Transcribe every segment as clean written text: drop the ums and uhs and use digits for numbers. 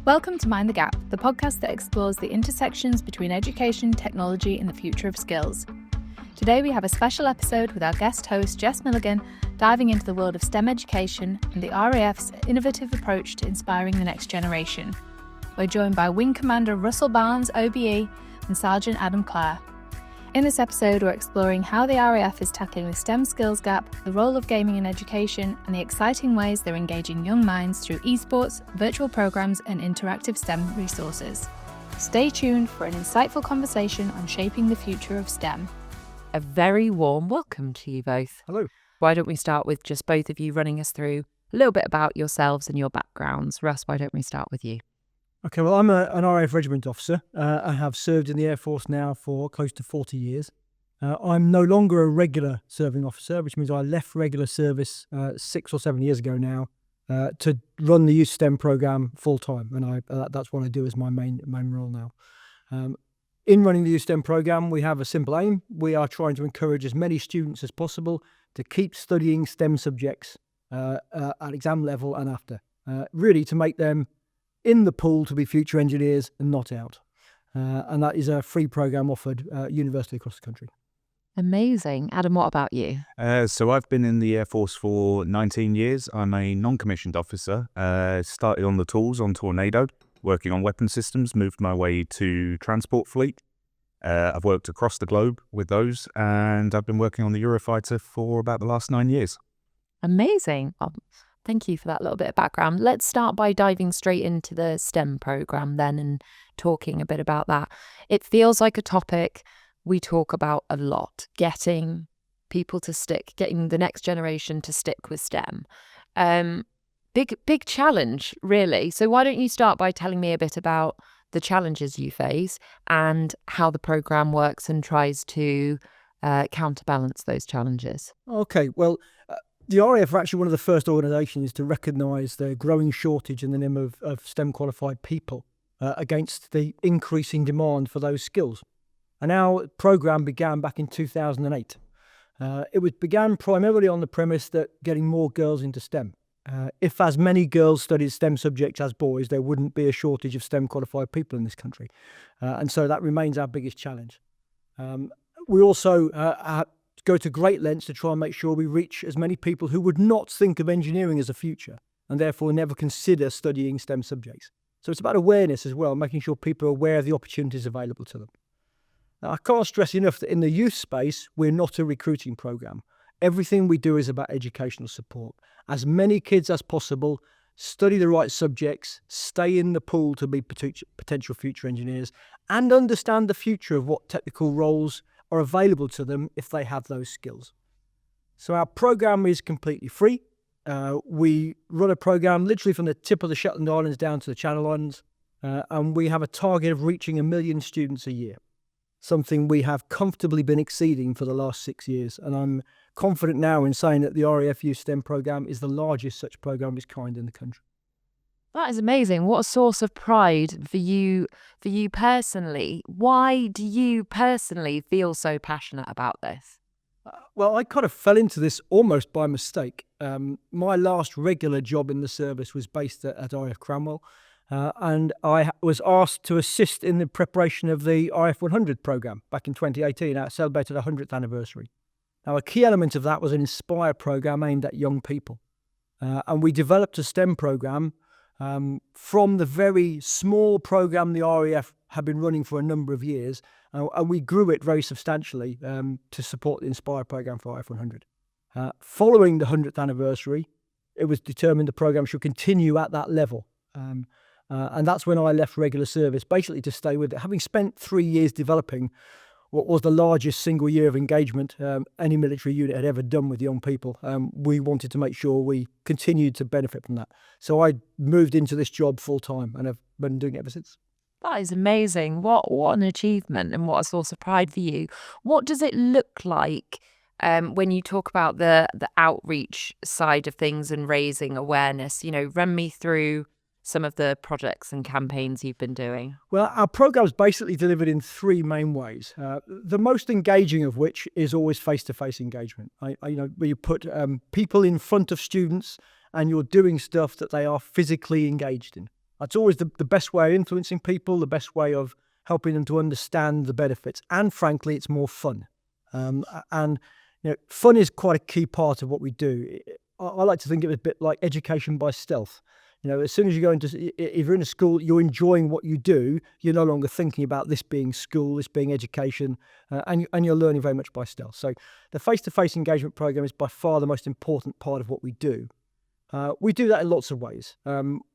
Welcome to Mind the Gap, the podcast that explores the intersections between education, technology, and the future of skills. Today we have a special episode with our guest host, Jess Milligan, diving into the world of STEM education and the RAF's innovative approach to inspiring the next generation. We're joined by Wing Commander Russell Barnes, OBE, and Sergeant Adam Clare. In this episode, we're exploring how the RAF is tackling the STEM skills gap, the role of gaming in education, and the exciting ways they're engaging young minds through esports, virtual programs, and interactive STEM resources. Stay tuned for an insightful conversation on shaping the future of STEM. A very warm welcome to you both. Hello. Why don't we start with just both of you running us through a little bit about yourselves and your backgrounds? Russ, why don't we start with you? Okay, well, I'm an RAF regiment officer. I have served in the Air Force now for close to 40 years. I'm no longer a regular serving officer, which means I left regular service 6 or 7 years ago now to run the youth STEM program full time, and that's what I do as my main role now. In running the youth STEM program, we have a simple aim. We are trying to encourage as many students as possible to keep studying STEM subjects at exam level and after, really to make them in the pool to be future engineers and not out. And that is a free program offered universally across the country. Amazing. Adam, what about you? So I've been in the Air Force for 19 years. I'm a non-commissioned officer. Started on the tools on Tornado, working on weapon systems, moved my way to transport fleet. I've worked across the globe with those, and I've been working on the Eurofighter for about the last 9 years. Amazing. Thank you for that little bit of background. Let's start by diving straight into the STEM program then and talking a bit about that. It feels like a topic we talk about a lot, getting people to stick, getting the next generation to stick with STEM. Big challenge, really. So why don't you start by telling me a bit about the challenges you face and how the program works and tries to counterbalance those challenges? Okay, well, the RAF are actually one of the first organisations to recognise the growing shortage in the name of STEM qualified people against the increasing demand for those skills. And our programme began back in 2008. It began primarily on the premise that getting more girls into STEM. If as many girls studied STEM subjects as boys, there wouldn't be a shortage of STEM qualified people in this country. And so that remains our biggest challenge. We also go to great lengths to try and make sure we reach as many people who would not think of engineering as a future and therefore never consider studying STEM subjects. So it's about awareness as well, making sure people are aware of the opportunities available to them. Now, I can't stress enough that in the youth space, we're not a recruiting program. Everything we do is about educational support. As many kids as possible study the right subjects, stay in the pool to be potential future engineers, and understand the future of what technical roles are available to them if they have those skills. So our program is completely free. We run a program literally from the tip of the Shetland Islands down to the Channel Islands, and we have a target of reaching 1 million students a year, something we have comfortably been exceeding for the last 6 years. And I'm confident now in saying that the RAF Youth STEM program is the largest such program of its kind in the country. That is amazing. What a source of pride for you personally. Why do you personally feel so passionate about this? Well, I kind of fell into this almost by mistake. My last regular job in the service was based at RAF Cranwell, and I was asked to assist in the preparation of the RAF 100 programme back in 2018. It celebrated our 100th anniversary. Now, a key element of that was an Inspire programme aimed at young people. And we developed a STEM programme from the very small programme the RAF had been running for a number of years, and we grew it very substantially to support the Inspire programme for RAF 100. Following the 100th anniversary, it was determined the programme should continue at that level. And that's when I left regular service, basically to stay with it. Having spent 3 years developing what was the largest single year of engagement any military unit had ever done with young people, we wanted to make sure we continued to benefit from that. So I moved into this job full time and have been doing it ever since. That is amazing. What an achievement and what a source of pride for you. What does it look like when you talk about the outreach side of things and raising awareness? You know, run me through some of the projects and campaigns you've been doing? Well, our programme is basically delivered in 3 main ways. The most engaging of which is always face-to-face engagement. Where you put people in front of students and you're doing stuff that they are physically engaged in. That's always the best way of influencing people, the best way of helping them to understand the benefits. And frankly, it's more fun. And fun is quite a key part of what we do. I like to think of it a bit like education by stealth. As soon as you go if you're in a school, you're enjoying what you do. You're no longer thinking about this being school, this being education, and you're learning very much by stealth. So the face-to-face engagement program is by far the most important part of what we do. We do that in lots of ways.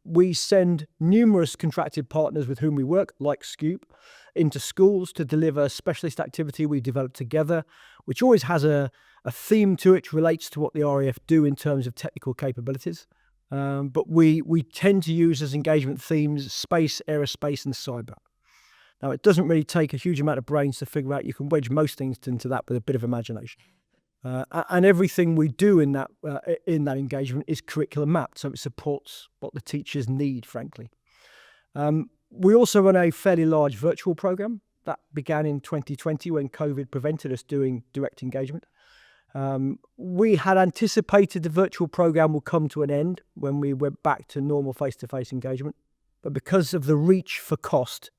We send numerous contracted partners with whom we work, like Scoop, into schools to deliver specialist activity we develop together, which always has a theme to it, which relates to what the RAF do in terms of technical capabilities. But we tend to use as engagement themes space, aerospace and cyber. Now, it doesn't really take a huge amount of brains to figure out you can wedge most things into that with a bit of imagination. And everything we do in that engagement is curriculum mapped, so it supports what the teachers need, frankly. We also run a fairly large virtual program that began in 2020 when COVID prevented us doing direct engagement. We had anticipated the virtual program will come to an end when we went back to normal face-to-face engagement, but because of the reach for cost,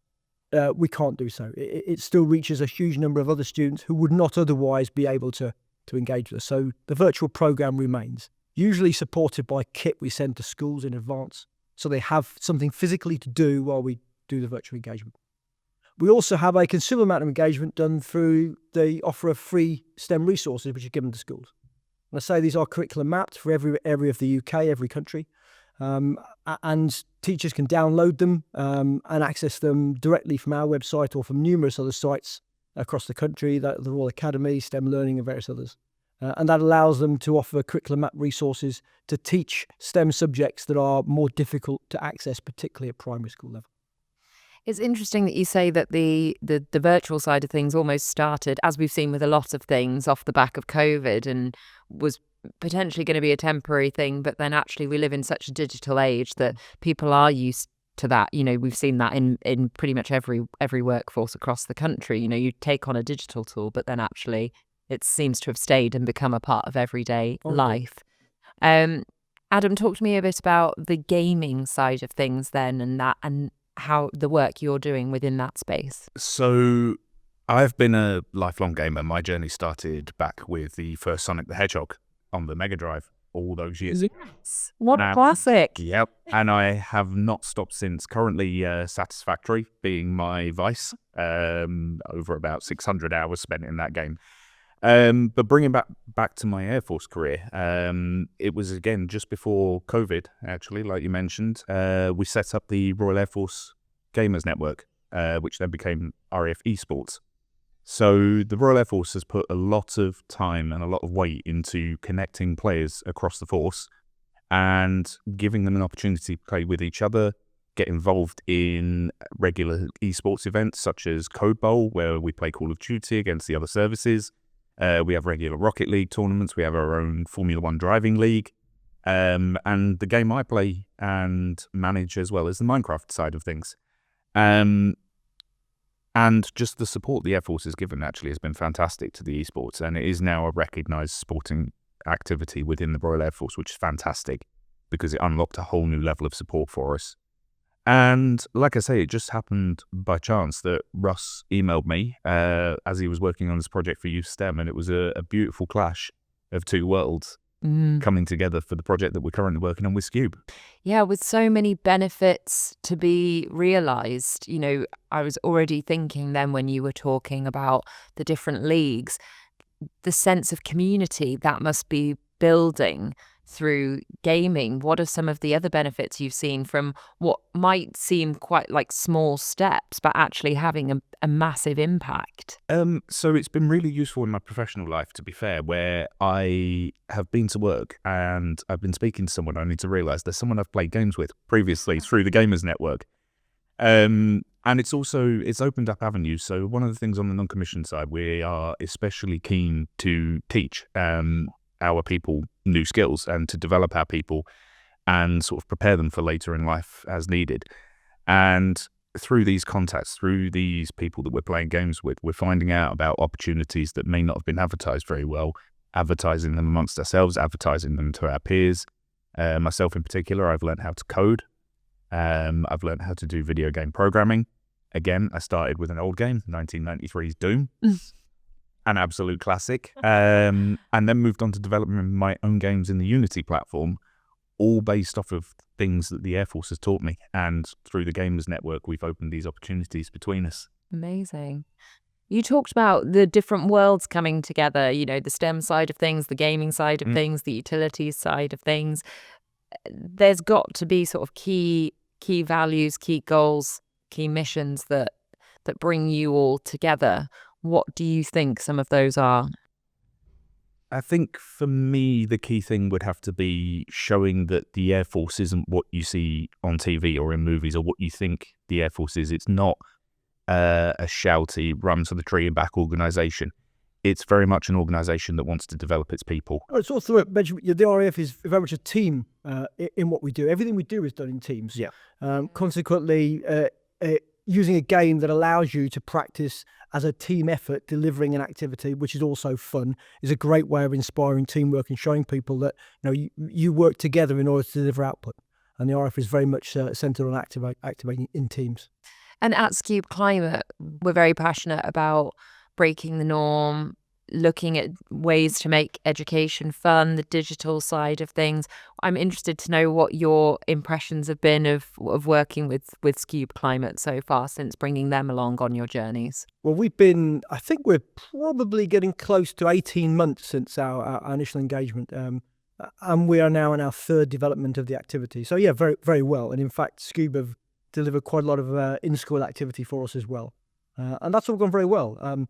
we can't do so. It still reaches a huge number of other students who would not otherwise be able to engage with us. So the virtual program remains, usually supported by kit we send to schools in advance, so they have something physically to do while we do the virtual engagement. We also have a considerable amount of engagement done through the offer of free STEM resources which are given to schools. And I say these are curriculum mapped for every area of the UK, every country, and teachers can download them and access them directly from our website or from numerous other sites across the country, the Royal Academy, STEM Learning and various others. And that allows them to offer curriculum map resources to teach STEM subjects that are more difficult to access, particularly at primary school level. It's interesting that you say that the virtual side of things almost started, as we've seen with a lot of things, off the back of COVID and was potentially going to be a temporary thing. But then actually we live in such a digital age that people are used to that. We've seen that in pretty much every workforce across the country. You take on a digital tool, but then actually it seems to have stayed and become a part of everyday life. Adam, talk to me a bit about the gaming side of things then, and how the work you're doing within that space. So I've been a lifelong gamer. My journey started back with the first Sonic the Hedgehog on the Mega Drive all those years. Yes. What a classic. Yep. And I have not stopped since. Currently Satisfactory being my vice, over about 600 hours spent in that game. But bringing back to my Air Force career, it was, again, just before COVID, actually, like you mentioned. We set up the Royal Air Force Gamers Network, which then became RAF esports. So the Royal Air Force has put a lot of time and a lot of weight into connecting players across the force and giving them an opportunity to play with each other, get involved in regular esports events such as Code Bowl, where we play Call of Duty against the other services. We have regular Rocket League tournaments. We have our own Formula One driving league. And the game I play and manage as well as the Minecraft side of things. And just the support the Air Force has given actually has been fantastic to the esports. And it is now a recognised sporting activity within the Royal Air Force, which is fantastic because it unlocked a whole new level of support for us. And like I say, it just happened by chance that Russ emailed me as he was working on this project for Youth STEM, and it was a beautiful clash of two worlds coming together for the project that we're currently working on with Scube. Yeah, with so many benefits to be realised. I was already thinking then when you were talking about the different leagues, the sense of community that must be building through gaming. What are some of the other benefits you've seen from what might seem quite like small steps, but actually having a massive impact? So it's been really useful in my professional life, to be fair, where I have been to work and I've been speaking to someone. I need to realise there's someone I've played games with previously through the Gamers Network. And it's opened up avenues. So one of the things on the non-commissioned side, we are especially keen to teach our people new skills and to develop our people and sort of prepare them for later in life as needed. And through these contacts, through these people that we're playing games with, we're finding out about opportunities that may not have been advertised very well, advertising them amongst ourselves, advertising them to our peers. Myself in particular, I've learned how to code. I've learned how to do video game programming. Again, I started with an old game, 1993's Doom, an absolute classic, and then moved on to developing my own games in the Unity platform, all based off of things that the Air Force has taught me. And through the Gamers Network, we've opened these opportunities between us. Amazing. You talked about the different worlds coming together, the STEM side of things, the gaming side of things, the utilities side of things. There's got to be sort of key values, key goals, key missions that bring you all together. What do you think some of those are? I think for me, the key thing would have to be showing that the Air Force isn't what you see on TV or in movies or what you think the Air Force is. It's not a shouty, run to the tree and back organisation. It's very much an organisation that wants to develop its people. It's also mentioned the RAF is very much a team in what we do. Everything we do is done in teams. Yeah. Consequently, using a game that allows you to practice as a team effort, delivering an activity which is also fun, is a great way of inspiring teamwork and showing people that you work together in order to deliver output. And the RAF is very much centred on activating in teams. And at Skube Climate, we're very passionate about breaking the norm, looking at ways to make education fun, the digital side of things. I'm interested to know what your impressions have been of working with Skube Climate so far since bringing them along on your journeys. Well, I think we're probably getting close to 18 months since our initial engagement. And we are now in our third development of the activity. So yeah, very, very well. And in fact, Skube have delivered quite a lot of in-school activity for us as well. And that's all gone very well.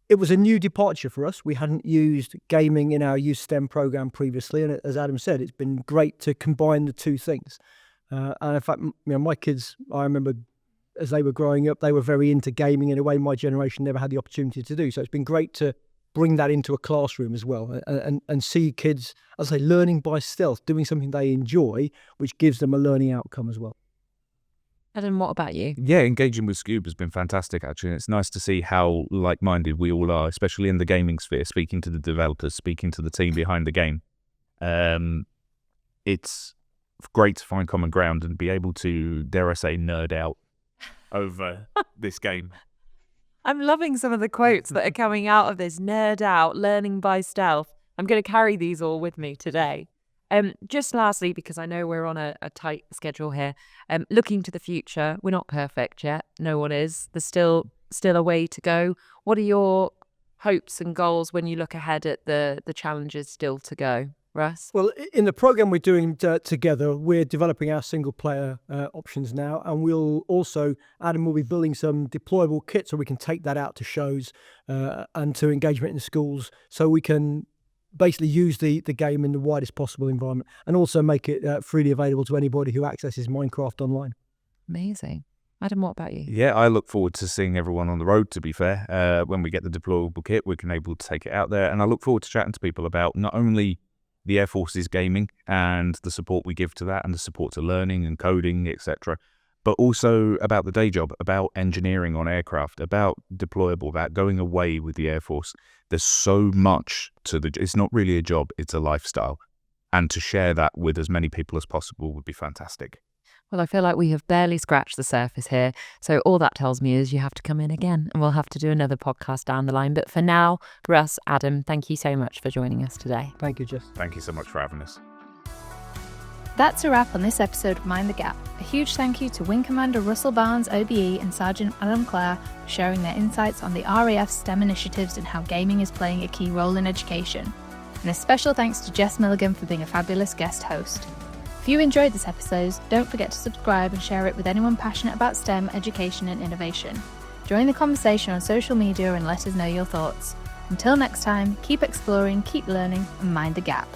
It was a new departure for us. We hadn't used gaming in our youth STEM program previously. And as Adam said, it's been great to combine the two things. And in fact, my kids, I remember as they were growing up, they were very into gaming in a way my generation never had the opportunity to do. So it's been great to bring that into a classroom as well and see kids, as I say, learning by stealth, doing something they enjoy, which gives them a learning outcome as well. Adam, what about you? Yeah, engaging with Skube has been fantastic, actually. It's nice to see how like-minded we all are, especially in the gaming sphere, speaking to the developers, speaking to the team behind the game. It's great to find common ground and be able to, dare I say, nerd out over this game. I'm loving some of the quotes that are coming out of this. Nerd out, learning by stealth. I'm going to carry these all with me today. Just lastly, because I know we're on a tight schedule here, looking to the future, we're not perfect yet. No one is. There's still a way to go. What are your hopes and goals when you look ahead at the challenges still to go? Russ? Well, in the program we're doing together, we're developing our single player options now, and we'll also, Adam will be building some deployable kits so we can take that out to shows and to engagement in schools, so we can basically use the game in the widest possible environment and also make it freely available to anybody who accesses Minecraft online. Amazing. Adam, what about you? Yeah, I look forward to seeing everyone on the road, to be fair. When we get the deployable kit, we can able to take it out there. And I look forward to chatting to people about not only the Air Force's gaming and the support we give to that and the support to learning and coding, etc., but also about the day job, about engineering on aircraft, about deployable, about going away with the Air Force. There's so much to it's not really a job, it's a lifestyle. And to share that with as many people as possible would be fantastic. Well, I feel like we have barely scratched the surface here. So all that tells me is you have to come in again and we'll have to do another podcast down the line. But for now, Russ, Adam, thank you so much for joining us today. Thank you, Jess. Thank you so much for having us. That's a wrap on this episode of Mind the Gap. A huge thank you to Wing Commander Russell Barnes, OBE, and Sergeant Adam Clare for sharing their insights on the RAF's STEM initiatives and how gaming is playing a key role in education. And a special thanks to Jess Milligan for being a fabulous guest host. If you enjoyed this episode, don't forget to subscribe and share it with anyone passionate about STEM, education and innovation. Join the conversation on social media and let us know your thoughts. Until next time, keep exploring, keep learning, and mind the gap.